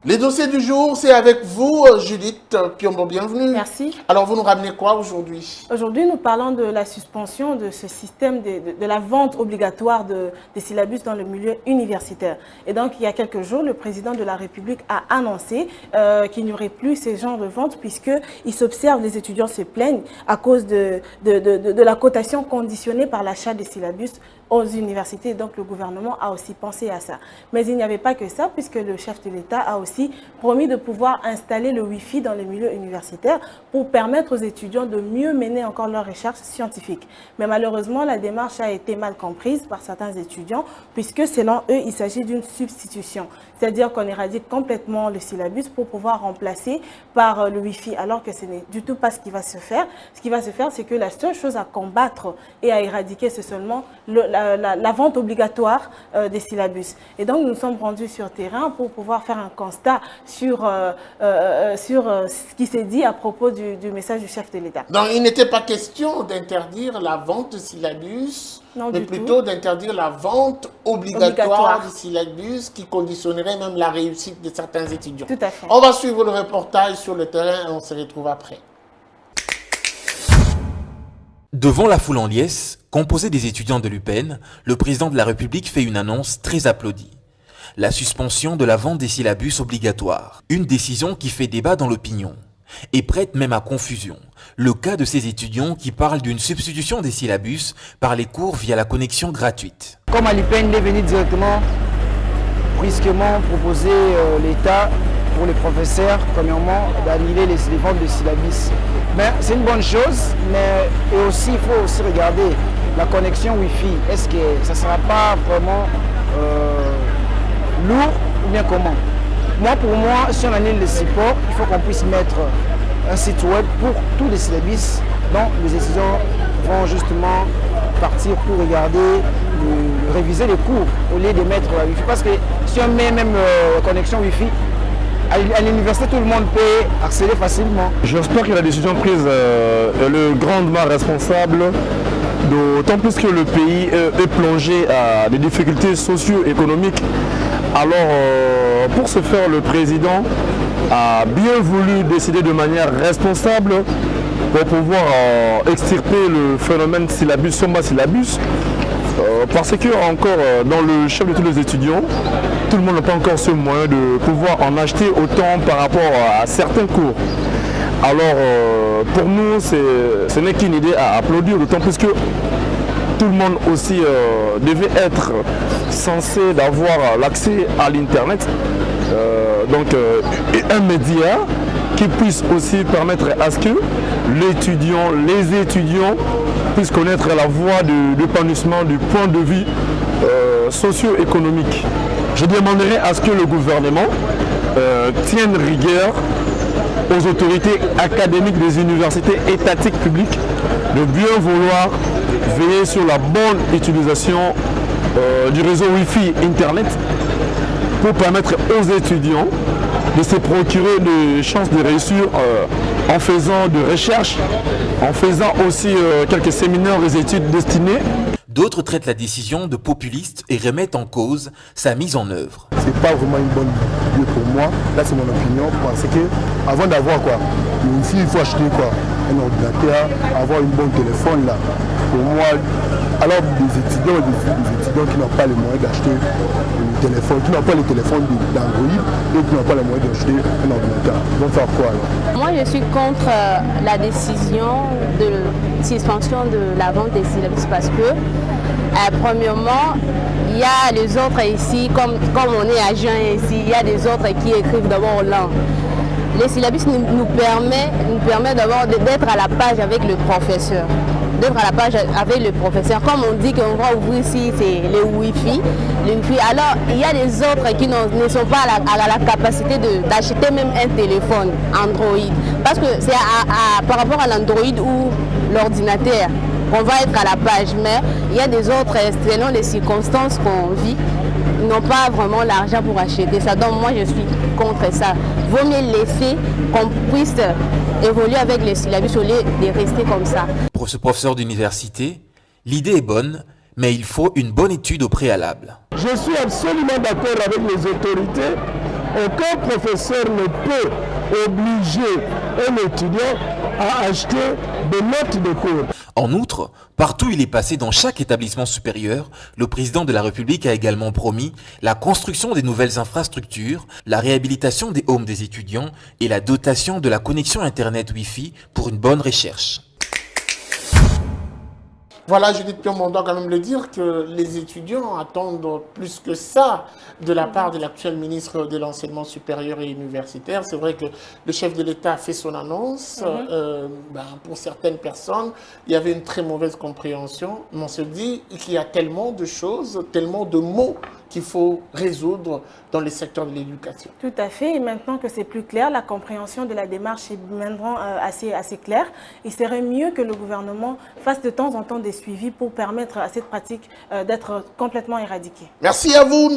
Les dossiers du jour, c'est avec vous, Judith Piombo, bienvenue. Merci. Alors, vous nous ramenez quoi aujourd'hui? Aujourd'hui, nous parlons de la suspension de ce système de la vente obligatoire des syllabus dans le milieu universitaire. Et donc, il y a quelques jours, le président de la République a annoncé qu'il n'y aurait plus ces genres de ventes puisqu'il s'observe, les étudiants se plaignent à cause de la cotation conditionnée par l'achat des syllabus aux universités. Donc, le gouvernement a aussi pensé à ça. Mais il n'y avait pas que ça puisque le chef de l'État a aussi promis de pouvoir installer le Wi-Fi dans les milieux universitaires pour permettre aux étudiants de mieux mener encore leurs recherches scientifiques. Mais malheureusement, la démarche a été mal comprise par certains étudiants puisque selon eux, il s'agit d'une substitution. C'est-à-dire qu'on éradique complètement le syllabus pour pouvoir remplacer par le Wi-Fi, alors que ce n'est du tout pas ce qui va se faire. Ce qui va se faire, c'est que la seule chose à combattre et à éradiquer, c'est seulement la vente obligatoire des syllabus. Et donc, nous sommes rendus sur terrain pour pouvoir faire un constat sur ce qui s'est dit à propos du message du chef de l'État. Donc, il n'était pas question d'interdire la vente de syllabus, mais plutôt d'interdire la vente obligatoire de syllabus qui conditionnerait même la réussite de certains étudiants. Tout à fait. On va suivre le reportage sur le terrain et on se retrouve après. Devant la foule en liesse, composée des étudiants de l'UPN, le président de la République fait une annonce très applaudie. La suspension de la vente des syllabus obligatoires. Une décision qui fait débat dans l'opinion et prête même à confusion. Le cas de ces étudiants qui parlent d'une substitution des syllabus par les cours via la connexion gratuite. Comme à l'UPN, il est venu directement, brusquement proposer l'État pour les professeurs, premièrement, d'annuler les ventes de syllabus. Mais c'est une bonne chose, mais et aussi, il faut aussi regarder la connexion Wi-Fi. Est-ce que ça ne sera pas vraiment lourd ou bien comment? Pour moi, si on annule le support, il faut qu'on puisse mettre un site web pour tous les syllabus dont les étudiants vont justement partir pour regarder, réviser les cours au lieu de mettre la Wi-Fi. Parce que si on met même la connexion Wi-Fi, à l'université, tout le monde peut accéder facilement. J'espère que la décision prise est le grandement responsable, d'autant plus que le pays est plongé à des difficultés socio-économiques. Alors, pour ce faire, le président a bien voulu décider de manière responsable pour pouvoir extirper le phénomène syllabus, soma syllabus. Parce que encore dans le chef de tous les étudiants, tout le monde n'a pas encore ce moyen de pouvoir en acheter autant par rapport à certains cours. Alors pour nous, ce n'est qu'une idée à applaudir, d'autant plus que tout le monde aussi devait être censé d'avoir l'accès à l'internet. Donc un média qui puisse aussi permettre à ce que les étudiants puissent connaître la voie d'épanouissement du point de vue socio-économique. Je demanderai à ce que le gouvernement tienne rigueur aux autorités académiques des universités étatiques publiques de bien vouloir veiller sur la bonne utilisation du réseau Wi-Fi Internet pour permettre aux étudiants de se procurer des chances de réussir en faisant de recherche, en faisant aussi quelques séminaires et études destinées. D'autres traitent la décision de populiste et remettent en cause sa mise en œuvre. C'est pas vraiment une bonne idée pour moi, là c'est mon opinion, parce que avant d'avoir quoi, ici il faut acheter quoi, un ordinateur, avoir une bonne téléphone là. Pour moi, alors des étudiants qui n'ont pas les moyens d'acheter le téléphone, qui n'ont pas les téléphones d'Android et qui n'ont pas les moyens d'acheter un ordinateur, ils vont faire quoi alors? Moi je suis contre la décision de suspension de la vente des syllabus parce que premièrement, il y a les autres ici, comme on est à Jean ici, il y a des autres qui écrivent d'abord en langue. Les syllabus nous permet d'abord d'être à la page avec le professeur. D'être à la page avec le professeur. Comme on dit qu'on va ouvrir ici, c'est le Wi-Fi. Alors, il y a des autres qui ne sont pas à la capacité d'acheter même un téléphone Android. Parce que c'est par rapport à l'Android ou l'ordinateur qu'on va être à la page. Mais il y a des autres, selon les circonstances qu'on vit, ils n'ont pas vraiment l'argent pour acheter ça. Donc moi je suis contre ça. Vaut mieux laisser qu'on puisse évoluer avec les syllabus au lieu de rester comme ça. Pour ce professeur d'université, l'idée est bonne, mais il faut une bonne étude au préalable. Je suis absolument d'accord avec les autorités aucun professeur ne peut obliger un étudiant à acheter des notes de cours. En outre, partout où il est passé dans chaque établissement supérieur, le président de la République a également promis la construction des nouvelles infrastructures, la réhabilitation des homes des étudiants et la dotation de la connexion Internet Wi-Fi pour une bonne recherche. Voilà, Judith Piombo, on doit quand même le dire que les étudiants attendent plus que ça de la part de l'actuel ministre de l'Enseignement supérieur et universitaire. C'est vrai que le chef de l'État a fait son annonce. Pour certaines personnes, il y avait une très mauvaise compréhension. Mais on se dit qu'il y a tellement de choses, tellement de mots qu'il faut résoudre dans le secteur de l'éducation. Tout à fait. Et maintenant que c'est plus clair, la compréhension de la démarche est maintenant assez claire. Il serait mieux que le gouvernement fasse de temps en temps des suivis pour permettre à cette pratique d'être complètement éradiquée. Merci à vous.